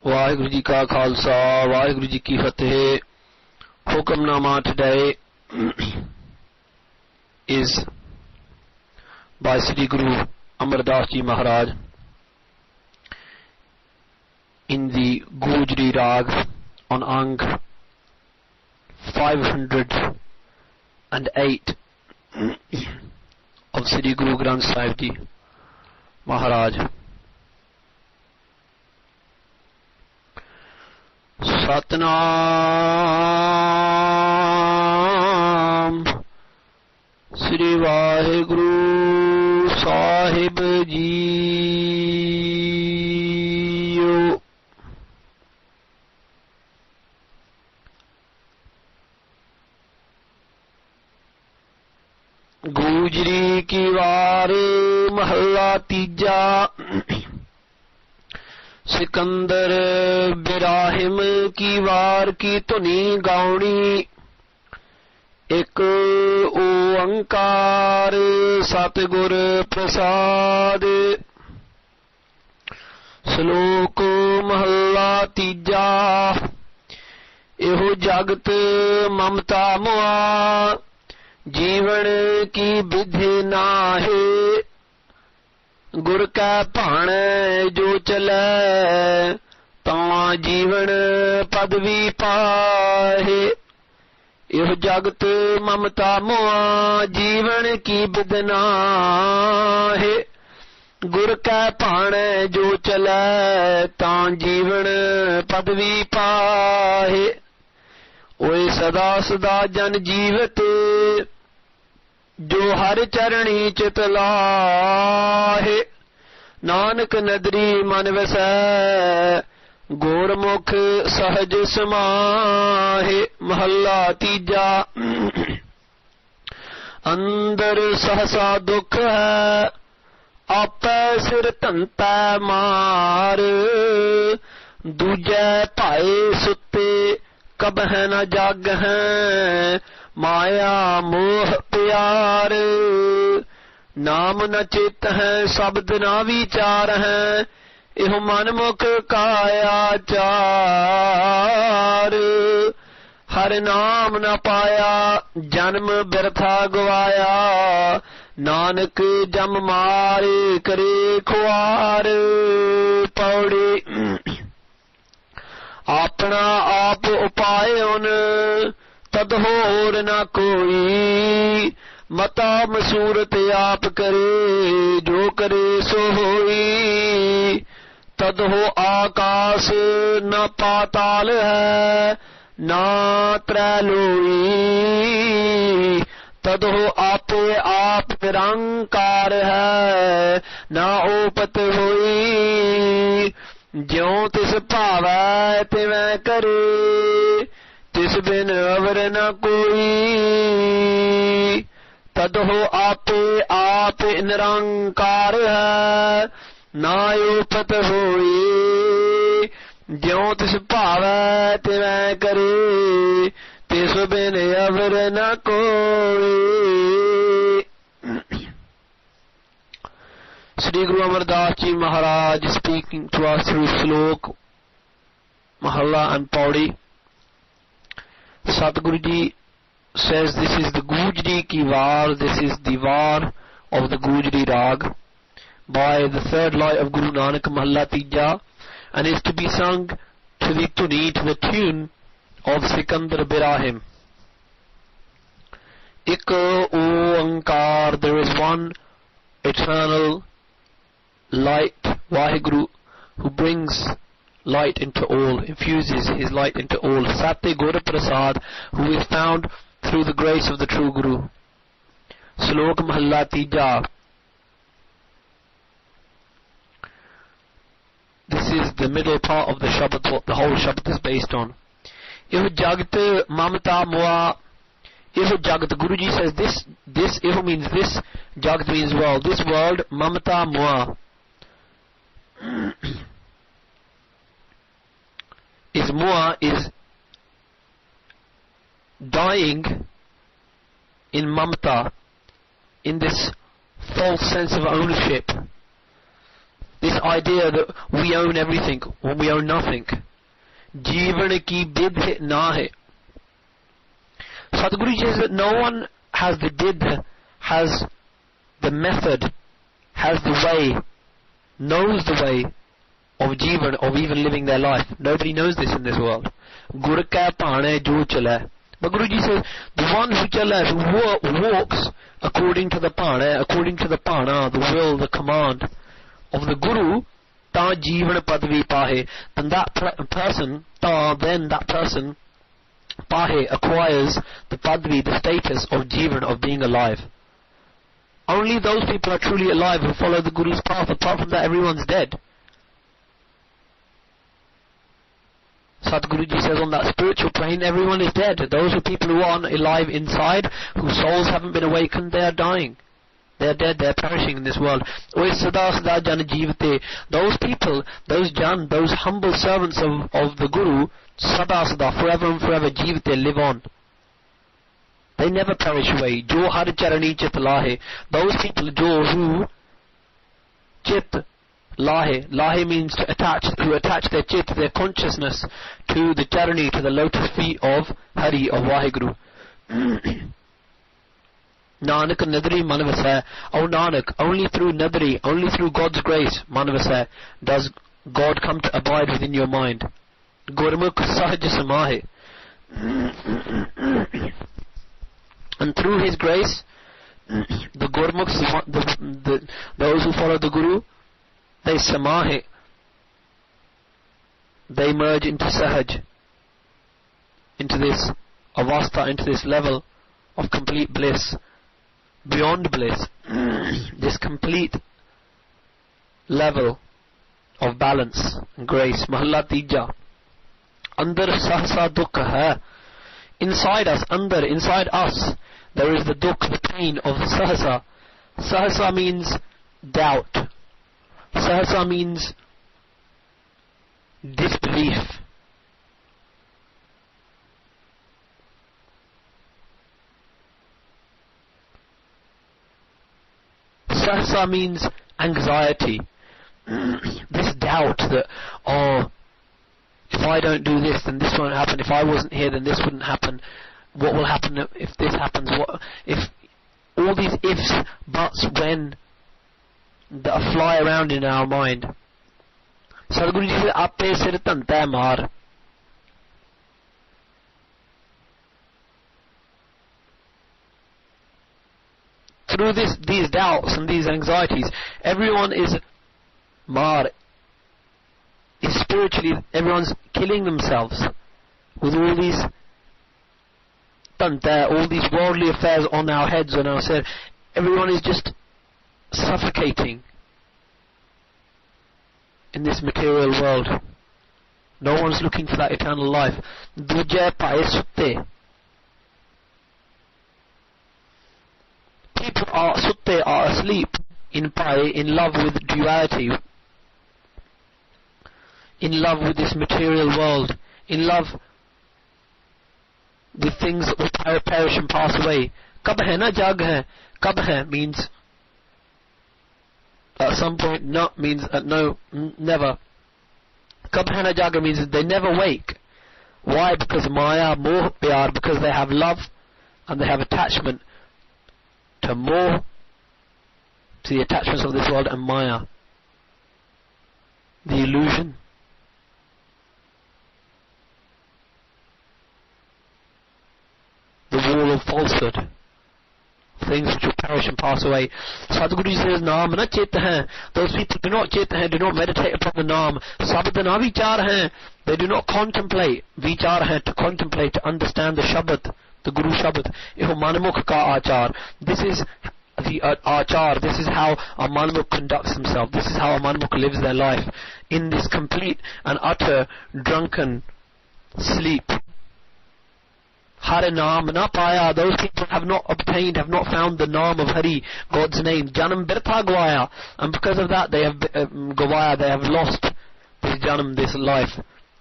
Vaheguru Ji Ka Khalsa, Vaheguru Ji Ki Fateh. Hukamnama today is by Sri Guru Amar Das Ji Maharaj in the Goojaree Rag on Ang 508 of Sri Guru Granth Sahib Ji Maharaj. Satnam Sri Vaheguru Sahib Ji. Goojaree Ki Vaar Mahalla Tija. Sikandar Biraahim Ki Vaar Ki Dhuni Gauni. Ek Oankar Satgur Prasad. Shalok Mahalla Tija. Eho Jagat Mamta Moa. जीवन की विधि नाहे. गुर कै भाण जो चलै तां जीवन पदवी पाहे. इह जगत ममता मोआ जीवन की विधि नाहे. गुर कै भाण जो चलै तां जीवन पदवी पाहे. ओए सदा सदा जन जीवत जो हर चरणी चित लाहे. नानक नदरी मन वसै गुरमुख सहज समाहे. महला तीजा. अंदर सहसा दुख है आपै सिर धंतै मार. दूजै भाए सुते कबह न जागहैं माया मोह प्यार. नाम न चित है शब्द न विचार है इह मनमुख काया चार. हर नाम न पाया जन्म बिरथा गवाया. नानक जम मारे करे खुआर. पौड़ी. अपना आप उपाय उन तद होर न कोई. मता मसूरत आप करे जो करे सो होई. तद हो आकाश न पाताल है ना त्रैलोई. तद हो आपे आप निरंकार है ना ओपत होई. ज्यों तिस भावै तिवैं करे तिस बिन अवर न कोई. तद हो आपे आप निरंकार है ना ओपत होई. ज्यों तिस भावै तिवैं करे तिस बिन अवर न कोई. Sri Guru Amar Das Ji Maharaj is speaking to us through Shalok, Mahalla and Pauree. Satguru Ji says this is the Goojaree Ki Vaar, this is the Vaar of the Goojaree Rag by the third light of Guru Nanak Mahalla Tija, and is to be sung to the Dhuni, to the tune of Sikandar Biraahim. Ik Oankar, there is one eternal light, Vaheguru, who brings light into all, infuses his light into all. Satya Guru Prasad, who is found through the grace of the true Guru. Shalok Mahalla Tija. This is the middle part of the Shabad, what the whole Shabad is based on. Iho Jagat Mamata Moa. Iho Jagat, Guruji says this Iho means this, Jagat means world. This world, Mamata Moa, is Moa, is dying in Mamata, in this false sense of ownership. This this idea that we own everything when we own nothing. Jeevan ki bidh na hai. Sadhguru says that no one has the bidh, has the method, has the way, knows the way of Jeevan, of even living their life. Nobody knows this in this world. Gur ka paane jo chala. But Guruji says, the one who chala, who walks according to the paane, according to the pana, the will, the command of the Guru, ta Jeevan padvi pahe, then that person, then that person pahe acquires the padvi, the status of Jeevan, of being alive. Only those people are truly alive who follow the Guru's path. Apart from that, everyone's dead. Sadhguruji says on that spiritual plane, everyone is dead. Those are people who aren't alive inside, whose souls haven't been awakened, they are dying. They are dead, they are perishing in this world. Those people, those jan, those humble servants of the Guru, sada sada, forever and forever, jivate, live on. They never perish away. Jo har charani chit lahe. Those people, jo, who chit lahe. Lahe means to attach, who attach their chit, their consciousness to the charani, to the lotus feet of Hari, of Waheguru. Nanak nadri manavasai. Oh Nanak, only through nadri, only through God's grace, manavasai, does God come to abide within your mind. Gurmukhs sahaj samahe. And through His grace, the Gurmukhs, those who follow the Guru, they samahe, they merge into sahaj, into this avastha, into this level of complete bliss, beyond bliss, this complete level of balance and grace. Mahalla tija. Andar sahsa dukh hai. Inside us, inside us, there is the dukh, the pain of sahasa. Sahasa means doubt. Sahasa means disbelief. Sahasa means anxiety. This doubt that, oh, if I don't do this, then this won't happen. If I wasn't here, then this wouldn't happen. What will happen if this happens? What if all these ifs, buts, when that fly around in our mind? Sadhguru ji said, "Ape sir tanta maar." Through these doubts and these anxieties, everyone is maar. Is spiritually, everyone's killing themselves with all these tanta, all these worldly affairs on our heads, on our head. Everyone is just suffocating in this material world. No one's looking for that eternal life. Duje pae sutte. People are sutte, are asleep in pae, in love with duality, in love with this material world, in love with things that will perish and pass away. Kab hai na jag hai. Kab hai means at some point, not means no, never. Kab hai na jag means they never wake. Why? Because maya, moh, pyar, because they have love and they have attachment to moh, to the attachments of this world, and maya, the illusion. The wall of falsehood, things which will perish and pass away. Sadhguru says, Naam na chet hain. Those people do not chet hain, do not meditate upon the Naam. Shabad na vichar hain. They do not contemplate. Vichar hain, to contemplate, to understand the Shabad, the Guru Shabad. Iho manmukh ka achar. This is the achar. This is how a manmukh conducts himself. This is how a manmukh lives their life, in this complete and utter drunken sleep. Hare Naam na paya. Those people have not obtained, have not found the Naam of Hari, God's name. Janam birtha gvaya. And because of that they have gvaya, they have lost this janam, this life.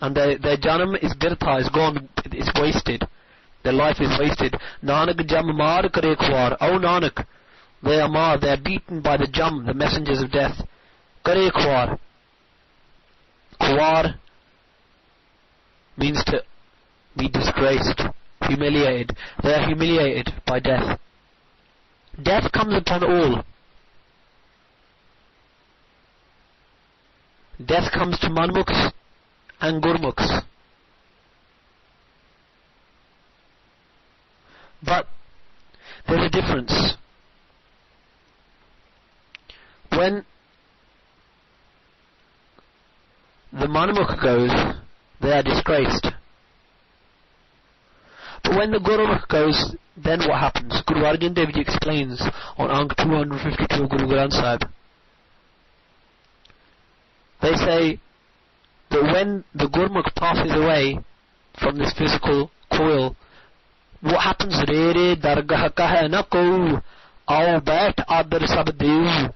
And their janam is birtha, is gone, it's wasted. Their life is wasted. Nanak jam maar kare khwar. Oh Nanak, they are beaten by the jam, the messengers of death. Kare khwar. Khwar means to be disgraced, humiliated. They are humiliated by death. Death comes upon all. Death comes to manmukhs and Gurmukhs. But there's a difference. When the manmukh goes, they are disgraced. But when the Gurmukh goes, then what happens? Guru Arjan Dev Ji explains on Ank 252 of Guru Granth Sahib. They say that when the Gurmukh passes away from this physical coil, what happens? Re re dargah ka hai na ko, aao baith adar sab dev.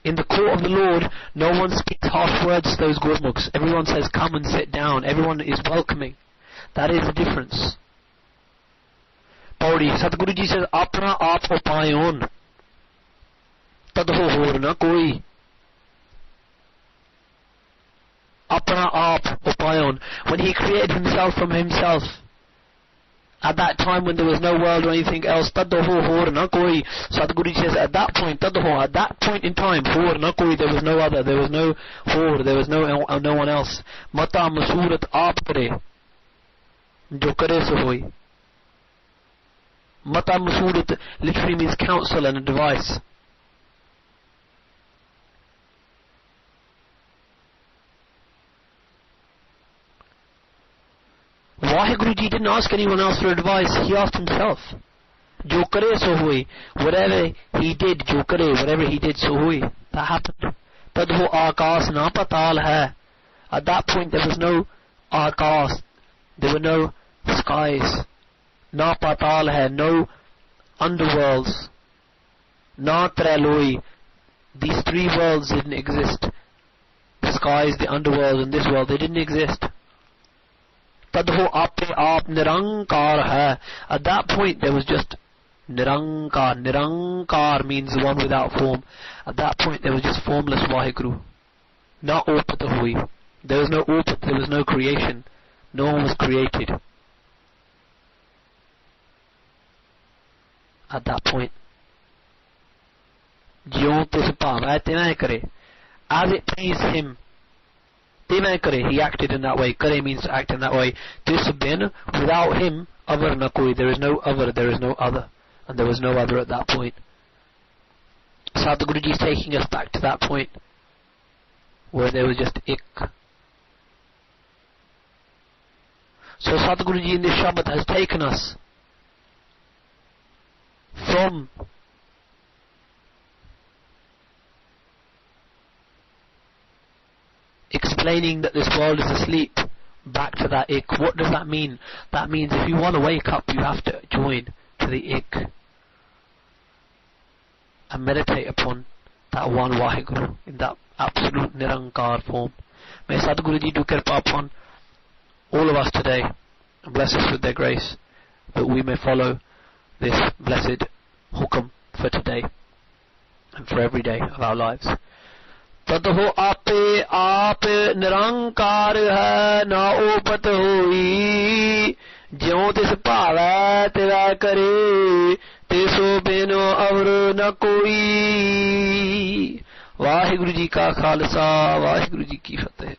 In the court of the Lord, no one speaks harsh words to those Gurmukhs. Everyone says, come and sit down. Everyone is welcoming. That is the difference. Pauree, Satguru Ji says, Apna aap upayon, tadho hor na koi. Apna aap upayon. When he created himself from himself, at that time when there was no world or anything else, tadho hor na koi. Satguru Ji says, at that point, tadho, at that point in time, hor na koi, there was no other, there was no hor, there was no one else. Mata masurat aap kare, jo kare so hoi. Mata masurat literally means counsel and advice. Vaheguru Ji didn't ask anyone else for advice, he asked himself. Jo kare so hui. Whatever he did, jo kare, whatever he did so hui. That happened. Tadho akaas na patal hai. At that point there was no akaas, there were no skies. Na patal hai, no underworlds. Na treloi. These three worlds didn't exist. The skies, the underworld and this world, they didn't exist. Tadho ape aap nirankar hai. At that point there was just nirankar. Nirankar means the one without form. At that point there was just formless Vaheguru. Na opat hui. There was no opat, there was no creation. No one was created. At that point. Jyon tis bhava tivai kare. As it pleased him, tivai kare, he acted in that way. Kare means to act in that way. Tis bin, without him, avar na koi. There is no other, there is no other. And there was no other at that point. Sadhguru Ji is taking us back to that point where there was just ik. So Sadhguru Ji in this Shabad has taken us from explaining that this world is asleep back to that ik. What does that mean? That means if you want to wake up, you have to join to the ik and meditate upon that one Vaheguru in that absolute Nirankar form. May Sadhguru Ji do kirpa upon all of us today and bless us with their grace, that we may follow this blessed hukam for today and for every day of our lives. Tadho ape aap nirankar hai, na opat hoi. Jyon tis bhava tivai kare, tiso bino avar na koi. Vaheguru Ji ka Khalsa, Vaheguru Ji ki Fateh.